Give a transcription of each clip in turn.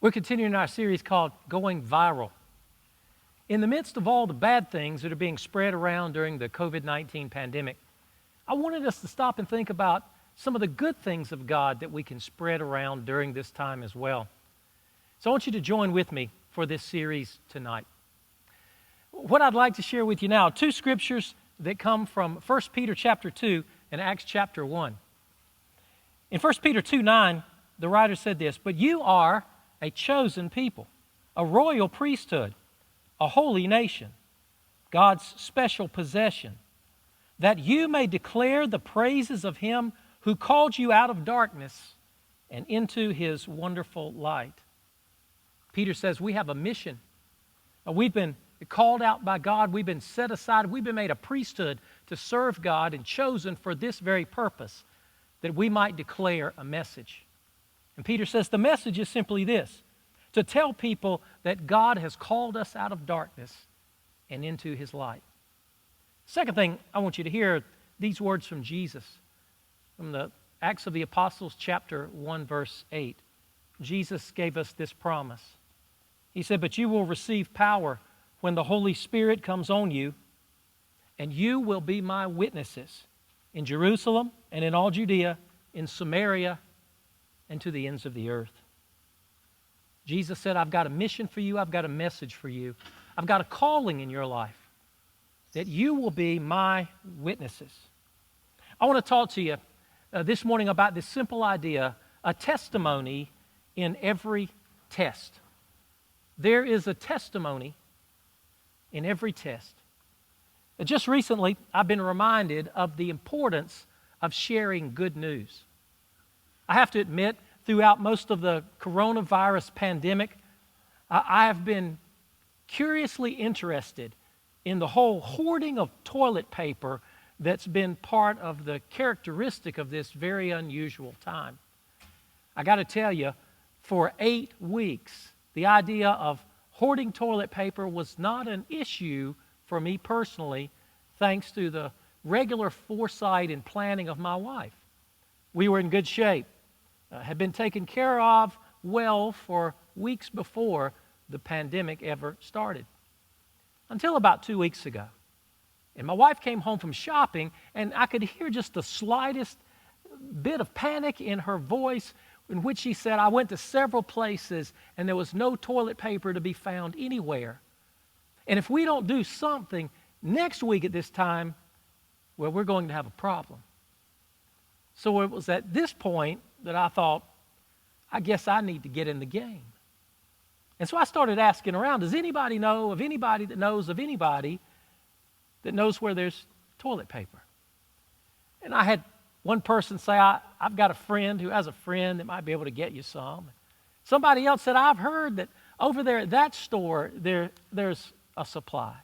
We're continuing our series called Going Viral. In the midst of all the bad things that are being spread around during the COVID-19 pandemic, I wanted us to stop and think about some of the good things of God that we can spread around during this time as well. So I want you to join with me for this series tonight. What I'd like to share with you now, two scriptures that come from 1 Peter chapter 2 and Acts chapter 1. In 1 Peter 2:9, the writer said this, "But you are a chosen people, a royal priesthood, a holy nation, God's special possession, that you may declare the praises of Him who called you out of darkness and into His wonderful light." Peter says we have a mission. We've been called out by God. We've been set aside. We've been made a priesthood to serve God and chosen for this very purpose, that we might declare a message. And Peter says the message is simply this: to tell people that God has called us out of darkness and into His light. Second thing I want you to hear, these words from Jesus. From the Acts of the Apostles, chapter 1, verse 8. Jesus gave us this promise. He said, "But you will receive power when the Holy Spirit comes on you, and you will be my witnesses in Jerusalem and in all Judea, in Samaria, and to the ends of the earth." Jesus said, I've got a mission for you. I've got a message for you. I've got a calling in your life that you will be my witnesses. I want to talk to you this morning about this simple idea, a testimony in every test. There is a testimony in every test. Just recently, I've been reminded of the importance of sharing good news. I have to admit, throughout most of the coronavirus pandemic, I have been curiously interested in the whole hoarding of toilet paper that's been part of the characteristic of this very unusual time. I got to tell you, for 8 weeks, the idea of hoarding toilet paper was not an issue for me personally, thanks to the regular foresight and planning of my wife. We were in good shape, had been taken care of well for weeks before the pandemic ever started. Until about 2 weeks ago. And my wife came home from shopping, and I could hear just the slightest bit of panic in her voice, in which she said, "I went to several places and there was no toilet paper to be found anywhere. And if we don't do something next week at this time, well, we're going to have a problem." So it was at this point that I thought, I guess I need to get in the game. And so I started asking around, does anybody know of anybody that knows of anybody that knows where there's toilet paper? And I had one person say, I've got a friend who has a friend that might be able to get you some. Somebody else said, I've heard that over there at that store, there's a supply.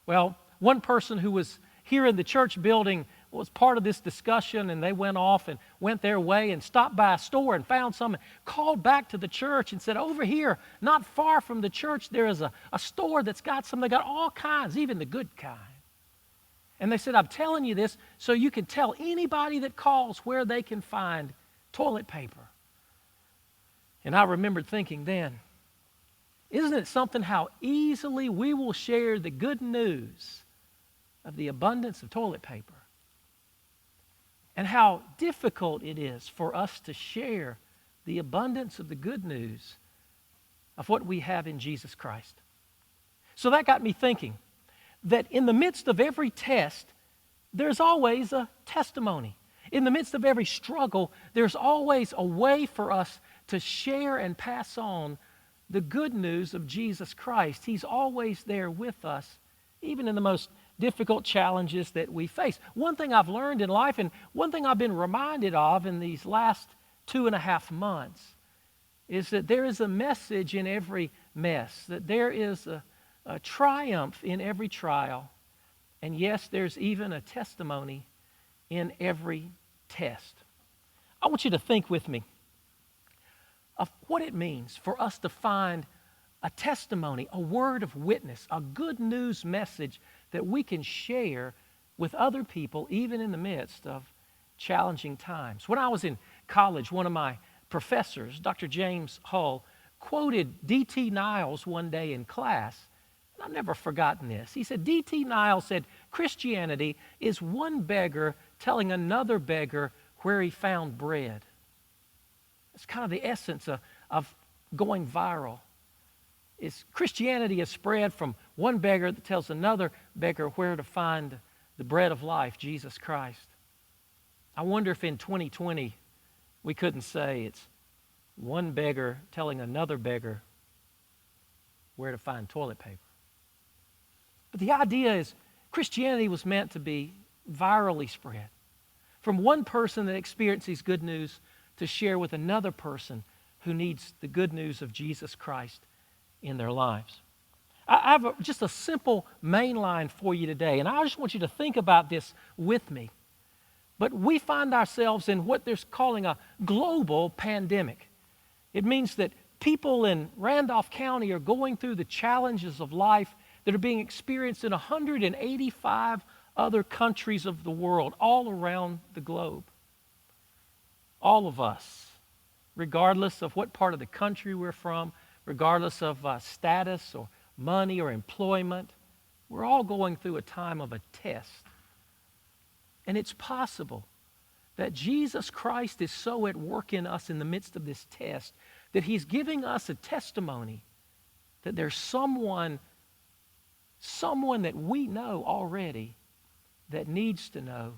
Well, one person who was here in the church building was part of this discussion, and they went off and went their way and stopped by a store and found some, and called back to the church and said, over here, not far from the church, there is a store that's got some. They got all kinds, even the good kind. And they said, I'm telling you this so you can tell anybody that calls where they can find toilet paper. And I remembered thinking then, isn't it something how easily we will share the good news of the abundance of toilet paper? And how difficult it is for us to share the abundance of the good news of what we have in Jesus Christ. So that got me thinking that in the midst of every test, there's always a testimony. In the midst of every struggle, there's always a way for us to share and pass on the good news of Jesus Christ. He's always there with us, even in the most difficult challenges that we face. One thing I've learned in life, and one thing I've been reminded of in these last 2.5 months, is that there is a message in every mess, that there is a triumph in every trial, and yes, there's even a testimony in every test. I want you to think with me of what it means for us to find a testimony, a word of witness, a good news message that we can share with other people, even in the midst of challenging times. When I was in college, one of my professors, Dr. James Hull, quoted D.T. Niles one day in class, and I've never forgotten this. He said, D.T. Niles said, Christianity is one beggar telling another beggar where he found bread. It's kind of the essence of going viral. Christianity is spread from one beggar that tells another beggar where to find the bread of life, Jesus Christ. I wonder if in 2020 we couldn't say it's one beggar telling another beggar where to find toilet paper. But the idea is Christianity was meant to be virally spread. From one person that experiences good news to share with another person who needs the good news of Jesus Christ in their lives. I have just a simple main line for you today, and I just want you to think about this with me. But we find ourselves in what they're calling a global pandemic. It means that people in Randolph County are going through the challenges of life that are being experienced in 185 other countries of the world, all around the globe. All of us, regardless of what part of the country we're from, regardless of status or money or employment, we're all going through a time of a test. And it's possible that Jesus Christ is so at work in us in the midst of this test that He's giving us a testimony that there's someone that we know already that needs to know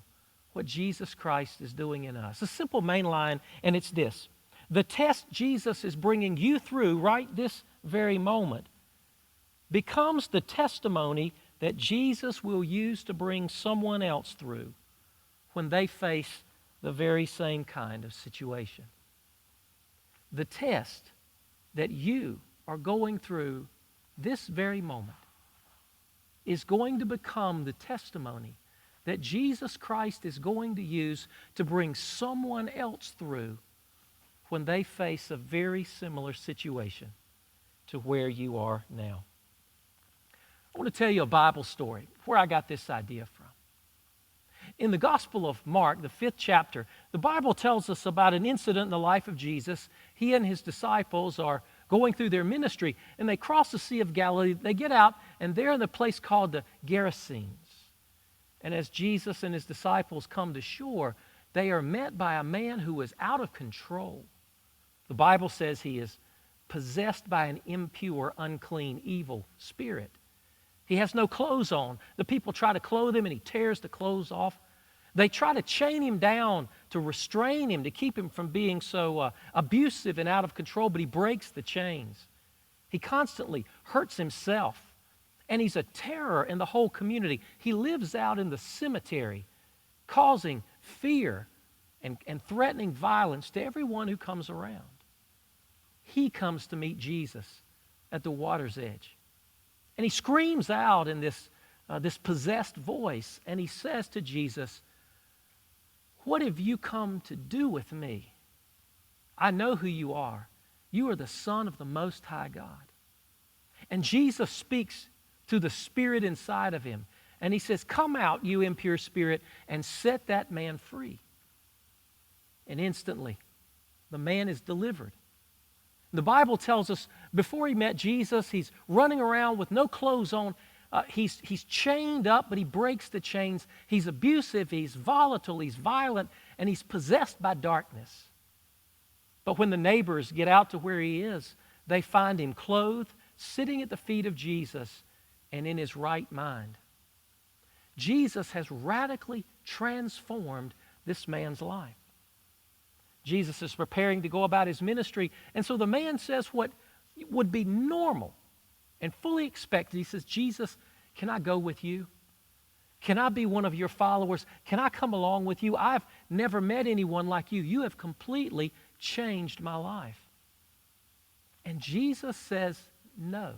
what Jesus Christ is doing in us. A simple main line, and it's this. The test Jesus is bringing you through right this very moment becomes the testimony that Jesus will use to bring someone else through when they face the very same kind of situation. The test that you are going through this very moment is going to become the testimony that Jesus Christ is going to use to bring someone else through when they face a very similar situation to where you are now. I want to tell you a Bible story where I got this idea from. In the Gospel of Mark, the 5th chapter, the Bible tells us about an incident in the life of Jesus. He and his disciples are going through their ministry, and they cross the Sea of Galilee. They get out, and they're in a place called the Gerasenes. And as Jesus and his disciples come to shore, they are met by a man who is out of control. The Bible says he is possessed by an impure, unclean, evil spirit. He has no clothes on. The people try to clothe him, and he tears the clothes off. They try to chain him down, to restrain him, to keep him from being so abusive and out of control, but he breaks the chains. He constantly hurts himself, and he's a terror in the whole community. He lives out in the cemetery, causing fear and threatening violence to everyone who comes around. He comes to meet Jesus at the water's edge. And he screams out in this possessed voice, and he says to Jesus, "What have you come to do with me? I know who you are. You are the Son of the Most High God." And Jesus speaks to the spirit inside of him, and he says, "Come out, you impure spirit, and set that man free." And instantly, the man is delivered. The Bible tells us before he met Jesus, he's running around with no clothes on. He's chained up, but he breaks the chains. He's abusive, he's volatile, he's violent, and he's possessed by darkness. But when the neighbors get out to where he is, they find him clothed, sitting at the feet of Jesus, and in his right mind. Jesus has radically transformed this man's life. Jesus is preparing to go about his ministry, and so the man says what would be normal and fully expected. He says, "Jesus, can I go with you? Can I be one of your followers? Can I come along with you? I've never met anyone like you. You have completely changed my life." And Jesus says, "No.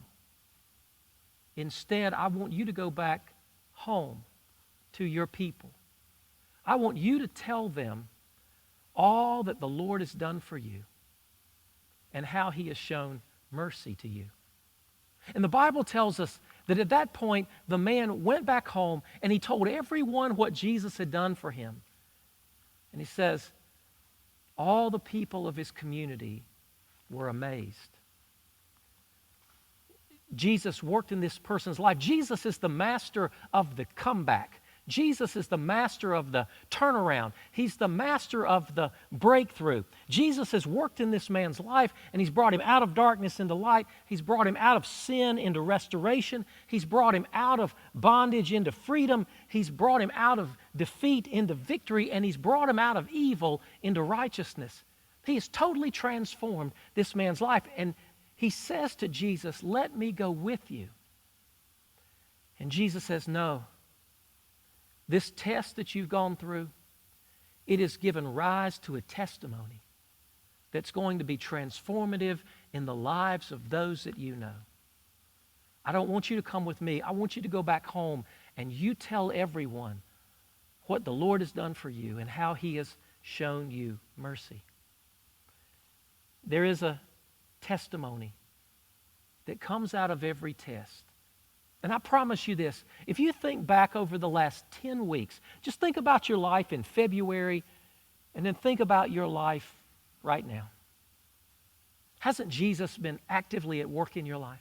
Instead, I want you to go back home to your people. I want you to tell them all that the Lord has done for you and how He has shown mercy to you." And the Bible tells us that at that point, the man went back home and he told everyone what Jesus had done for him. And he says, all the people of his community were amazed. Jesus worked in this person's life. Jesus is the master of the comeback. Jesus is the master of the turnaround. He's the master of the breakthrough. Jesus has worked in this man's life, and He's brought him out of darkness into light. He's brought him out of sin into restoration. He's brought him out of bondage into freedom. He's brought him out of defeat into victory, and He's brought him out of evil into righteousness. He has totally transformed this man's life, and he says to Jesus, "Let me go with you." And Jesus says, "No. This test that you've gone through, it has given rise to a testimony that's going to be transformative in the lives of those that you know. I don't want you to come with me. I want you to go back home and you tell everyone what the Lord has done for you and how He has shown you mercy." There is a testimony that comes out of every test. And I promise you this, if you think back over the last 10 weeks, just think about your life in February and then think about your life right now. Hasn't Jesus been actively at work in your life?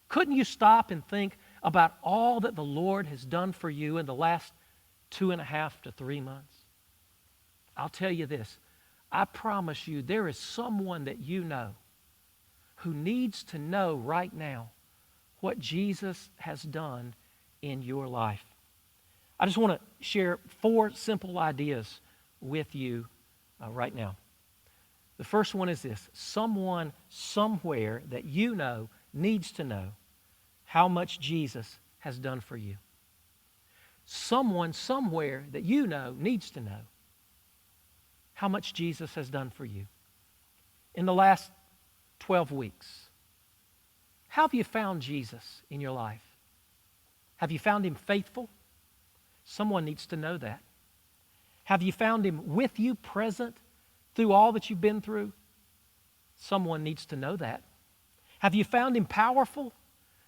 Couldn't you stop and think about all that the Lord has done for you in the last 2.5 to 3 months? I'll tell you this, I promise you there is someone that you know who needs to know right now what Jesus has done in your life. I just want to share 4 simple ideas with you right now. The first one is this: someone somewhere that you know needs to know how much Jesus has done for you. Someone somewhere that you know needs to know how much Jesus has done for you. In the last 12 weeks, how have you found Jesus in your life? Have you found Him faithful? Someone needs to know that. Have you found Him with you, present through all that you've been through? Someone needs to know that. Have you found Him powerful,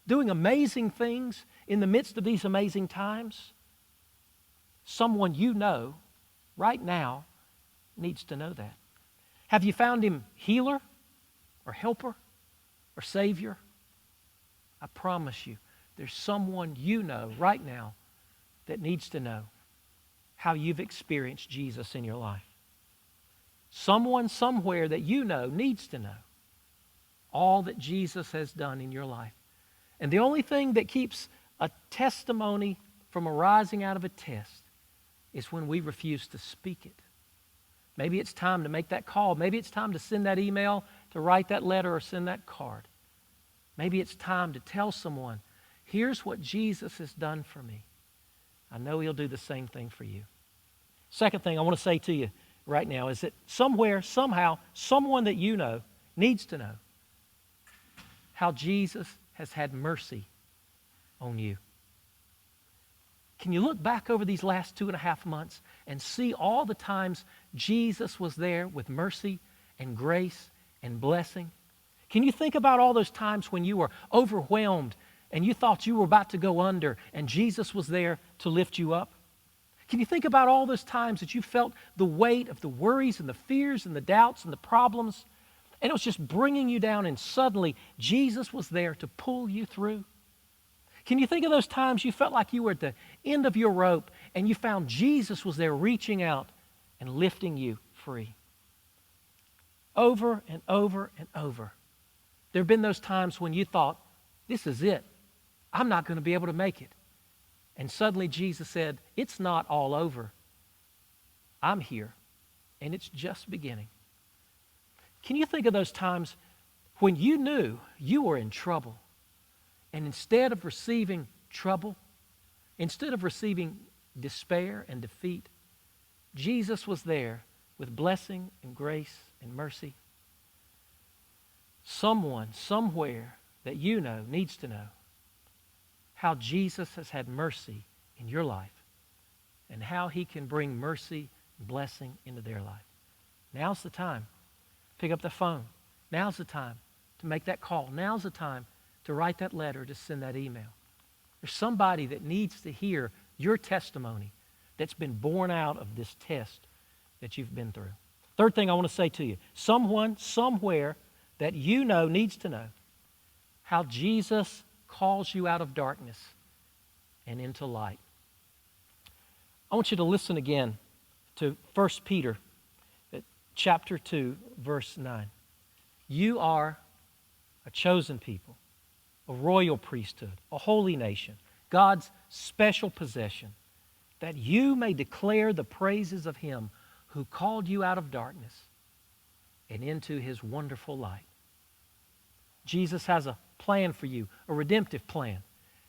doing amazing things in the midst of these amazing times? Someone you know right now needs to know that. Have you found Him healer or helper or Savior? I promise you, there's someone you know right now that needs to know how you've experienced Jesus in your life. Someone somewhere that you know needs to know all that Jesus has done in your life. And the only thing that keeps a testimony from arising out of a test is when we refuse to speak it. Maybe it's time to make that call. Maybe it's time to send that email, to write that letter, or send that card. Maybe it's time to tell someone, here's what Jesus has done for me. I know He'll do the same thing for you. Second thing I want to say to you right now is that somewhere, somehow, someone that you know needs to know how Jesus has had mercy on you. Can you look back over these last 2.5 months and see all the times Jesus was there with mercy and grace and blessing? Can you think about all those times when you were overwhelmed and you thought you were about to go under and Jesus was there to lift you up? Can you think about all those times that you felt the weight of the worries and the fears and the doubts and the problems, and it was just bringing you down, and suddenly Jesus was there to pull you through? Can you think of those times you felt like you were at the end of your rope and you found Jesus was there reaching out and lifting you free? Over and over and over, there have been those times when you thought, this is it. I'm not going to be able to make it. And suddenly Jesus said, it's not all over. I'm here, and it's just beginning. Can you think of those times when you knew you were in trouble, and instead of receiving trouble, instead of receiving despair and defeat, Jesus was there with blessing and grace and mercy? Someone, somewhere that you know needs to know how Jesus has had mercy in your life and how He can bring mercy and blessing into their life. Now's the time. Pick up the phone. Now's the time to make that call. Now's the time to write that letter, to send that email. There's somebody that needs to hear your testimony that's been born out of this test that you've been through. Third thing I want to say to you, someone, somewhere that you know needs to know how Jesus calls you out of darkness and into light. I want you to listen again to 1 Peter chapter 2, verse 9. You are a chosen people, a royal priesthood, a holy nation, God's special possession, that you may declare the praises of Him who called you out of darkness and into His wonderful light. Jesus has a plan for you, a redemptive plan.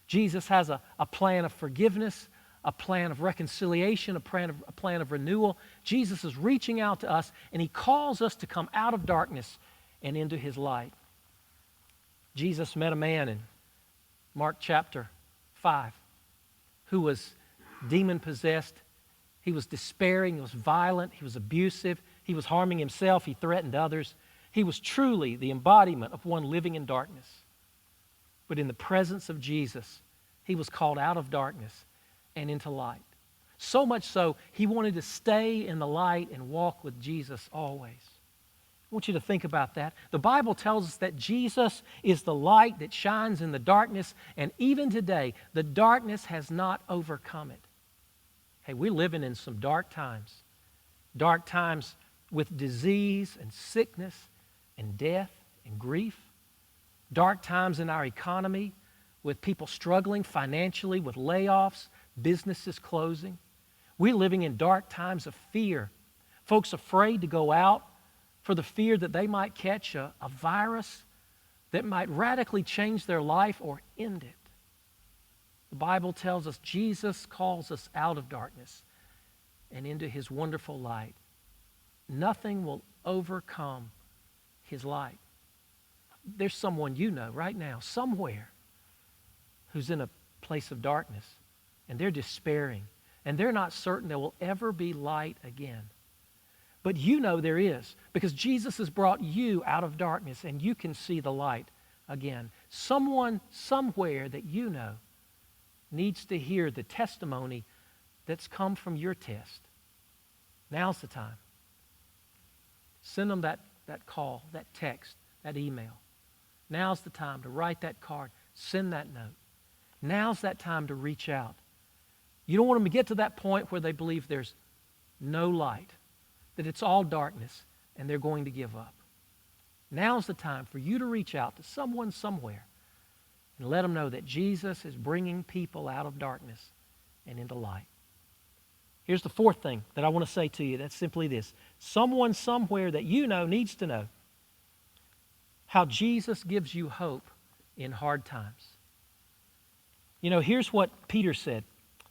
Jesus has a plan of forgiveness, a plan of reconciliation, a plan of renewal. Jesus is reaching out to us, and He calls us to come out of darkness and into His light. Jesus met a man in Mark chapter 5 who was demon-possessed. He was despairing, he was violent, he was abusive, he was harming himself, he threatened others. He was truly the embodiment of one living in darkness. But in the presence of Jesus, he was called out of darkness and into light. So much so, he wanted to stay in the light and walk with Jesus always. I want you to think about that. The Bible tells us that Jesus is the light that shines in the darkness, and even today, the darkness has not overcome it. Hey, we're living in some dark times with disease and sickness and death and grief, dark times in our economy with people struggling financially, with layoffs, businesses closing. We're living in dark times of fear. Folks afraid to go out for the fear that they might catch a virus that might radically change their life or end it. The Bible tells us Jesus calls us out of darkness and into His wonderful light. Nothing will overcome His light. There's someone you know right now, somewhere, who's in a place of darkness, and they're despairing, and they're not certain there will ever be light again. But you know there is, because Jesus has brought you out of darkness, and you can see the light again. Someone, somewhere that you know needs to hear the testimony that's come from your test. Now's the time. Send them that call, that text, that email. Now's the time to write that card, send that note. Now's that time to reach out. You don't want them to get to that point where they believe there's no light, that it's all darkness, and they're going to give up. Now's the time for you to reach out to someone somewhere and let them know that Jesus is bringing people out of darkness and into light. Here's the fourth thing that I want to say to you. That's simply this. Someone somewhere that you know needs to know how Jesus gives you hope in hard times. You know, here's what Peter said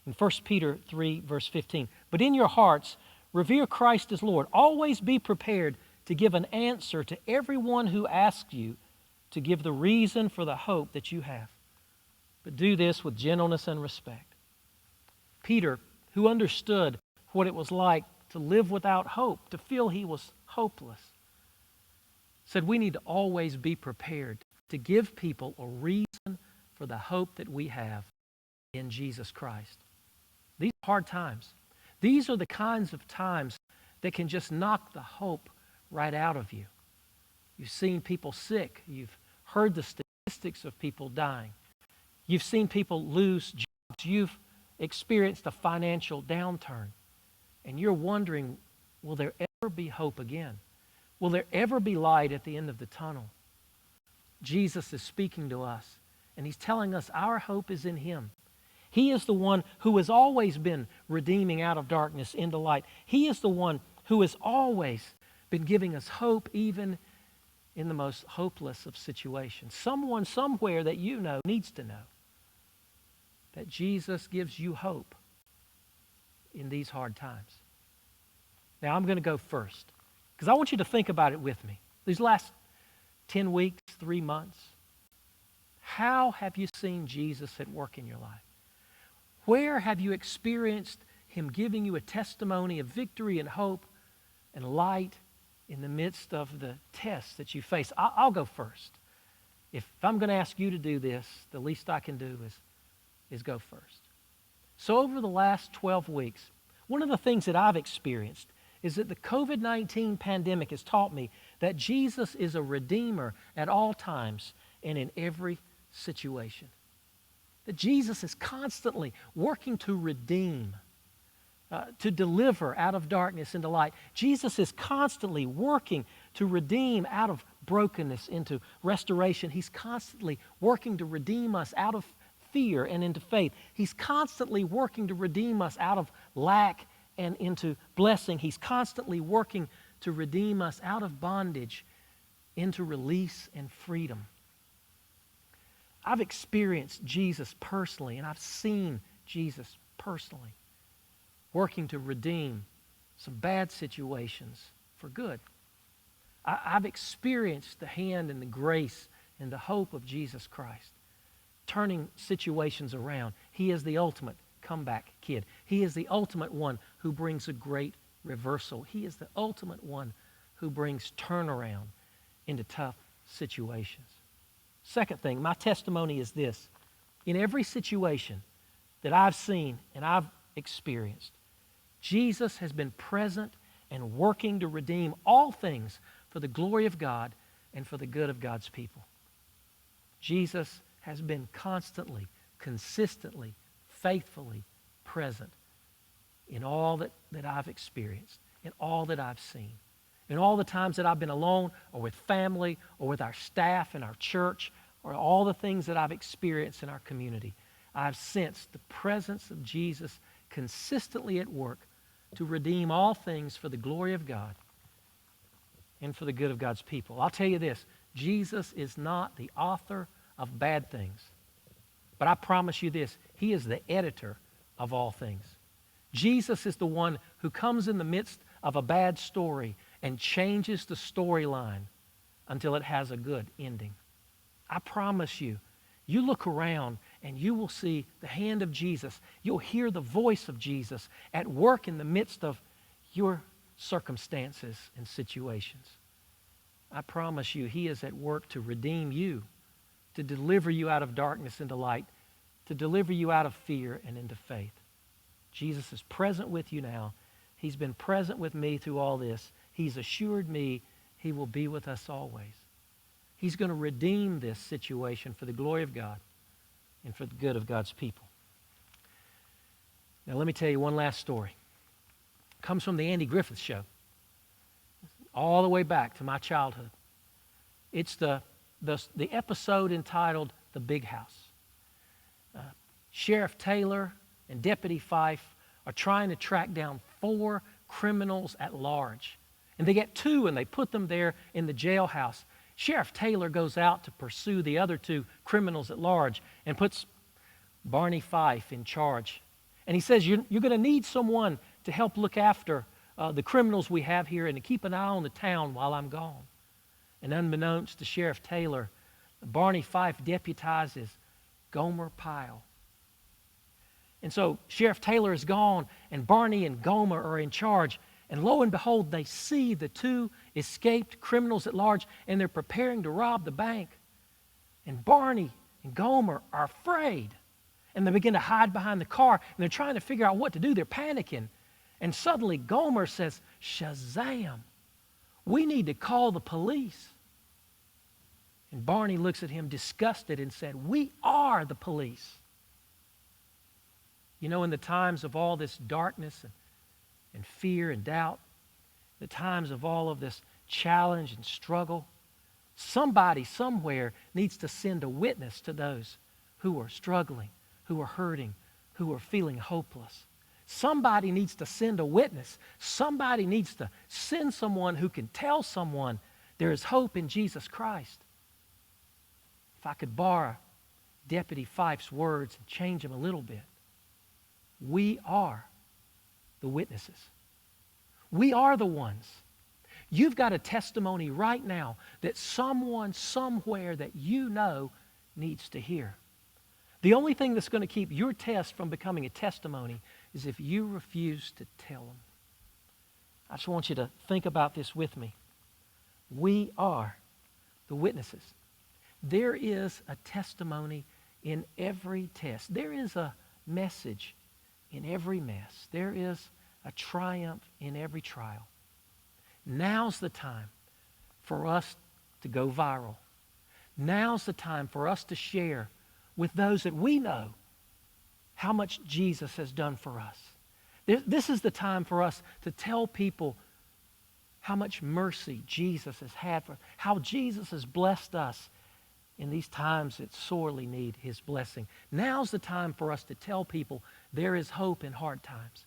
in 1 Peter 3, verse 15. But in your hearts, revere Christ as Lord. Always be prepared to give an answer to everyone who asks you to give the reason for the hope that you have. But do this with gentleness and respect. Peter, who understood what it was like to live without hope, to feel he was hopeless, said we need to always be prepared to give people a reason for the hope that we have in Jesus Christ. These are hard times. These are the kinds of times that can just knock the hope right out of you. You've seen people sick. You've heard the statistics of people dying. You've seen people lose jobs. You've experienced a financial downturn. And you're wondering, will there ever be hope again? Will there ever be light at the end of the tunnel? Jesus is speaking to us, and He's telling us our hope is in Him. He is the one who has always been redeeming out of darkness into light. He is the one who has always been giving us hope even in the most hopeless of situations. Someone somewhere that you know needs to know that Jesus gives you hope in these hard times. Now I'm going to go first because I want you to think about it with me. These last 10 weeks, 3 months, how have you seen Jesus at work in your life? Where have you experienced Him giving you a testimony of victory and hope and light in the midst of the tests that you face? I'll go first. If I'm going to ask you to do this, the least I can do is go first. So over the last 12 weeks, one of the things that I've experienced is that the COVID-19 pandemic has taught me that Jesus is a redeemer at all times and in every situation. That Jesus is constantly working to redeem, to deliver out of darkness into light. Jesus is constantly working to redeem out of brokenness into restoration. He's constantly working to redeem us out of fear and into faith. He's constantly working to redeem us out of lack and into blessing. He's constantly working to redeem us out of bondage into release and freedom. I've experienced Jesus personally, and I've seen Jesus personally working to redeem some bad situations for good. I've experienced the hand and the grace and the hope of Jesus Christ turning situations around. He is the ultimate comeback kid. He is the ultimate one who brings a great reversal. He is the ultimate one who brings turnaround into tough situations. Second thing, my testimony is this. In every situation that I've seen and I've experienced, Jesus has been present and working to redeem all things for the glory of God and for the good of God's people. Jesus has been constantly, consistently, faithfully present in all that I've experienced, in all that I've seen. In all the times that I've been alone or with family or with our staff in our church or all the things that I've experienced in our community, I've sensed the presence of Jesus consistently at work to redeem all things for the glory of God and for the good of God's people. I'll tell you this, Jesus is not the author of bad things, but I promise you this, He is the editor of all things. Jesus is the one who comes in the midst of a bad story and changes the storyline until it has a good ending. I promise you, you look around and you will see the hand of Jesus. You'll hear the voice of Jesus at work in the midst of your circumstances and situations. I promise you, He is at work to redeem you, to deliver you out of darkness into light, to deliver you out of fear and into faith. Jesus is present with you now. He's been present with me through all this. He's assured me He will be with us always. He's going to redeem this situation for the glory of God and for the good of God's people. Now let me tell you one last story. It comes from the Andy Griffith Show, all the way back to my childhood. It's the episode entitled The Big House. Sheriff Taylor and Deputy Fife are trying to track down 4 criminals at large. And they get 2 and they put them there in the jailhouse. Sheriff Taylor goes out to pursue the other 2 criminals at large and puts Barney Fife in charge. And he says, you're going to need someone to help look after the criminals we have here and to keep an eye on the town while I'm gone. And unbeknownst to Sheriff Taylor, Barney Fife deputizes Gomer Pyle. And so Sheriff Taylor is gone and Barney and Gomer are in charge. And lo and behold, they see the 2 escaped criminals at large and they're preparing to rob the bank. And Barney and Gomer are afraid. And they begin to hide behind the car and they're trying to figure out what to do. They're panicking. And suddenly Gomer says, Shazam! We need to call the police. And Barney looks at him disgusted and said, we are the police. You know, in the times of all this darkness and fear and doubt, the times of all of this challenge and struggle, somebody somewhere needs to send a witness to those who are struggling, who are hurting, who are feeling hopeless. Somebody needs to send a witness. Somebody needs to send someone who can tell someone there is hope in Jesus Christ. If I could borrow Deputy Fife's words and change them a little bit, we are the witnesses. We are the ones. You've got a testimony right now that someone somewhere that you know needs to hear. The only thing that's going to keep your test from becoming a testimony is if you refuse to tell them. I just want you to think about this with me. We are the witnesses. There is a testimony in every test. There is a message in every mess. There is a triumph in every trial. Now's the time for us to go viral. Now's the time for us to share with those that we know how much Jesus has done for us. This is the time for us to tell people how much mercy Jesus has had for us, how Jesus has blessed us in these times that sorely need his blessing. Now's the time for us to tell people there is hope in hard times.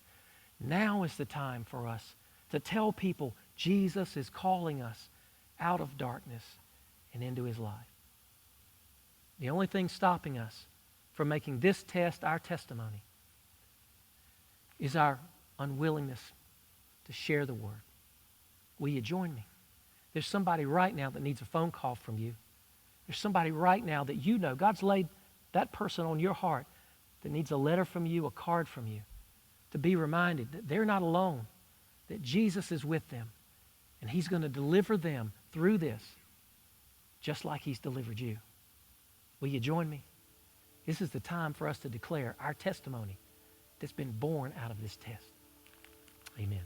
Now is the time for us to tell people Jesus is calling us out of darkness and into his light. The only thing stopping us from making this test our testimony is our unwillingness to share the word. Will you join me? There's somebody right now that needs a phone call from you. There's somebody right now that you know, God's laid that person on your heart that needs a letter from you, a card from you, to be reminded that they're not alone, that Jesus is with them, and he's going to deliver them through this, just like he's delivered you. Will you join me? This is the time for us to declare our testimony that's been born out of this test. Amen.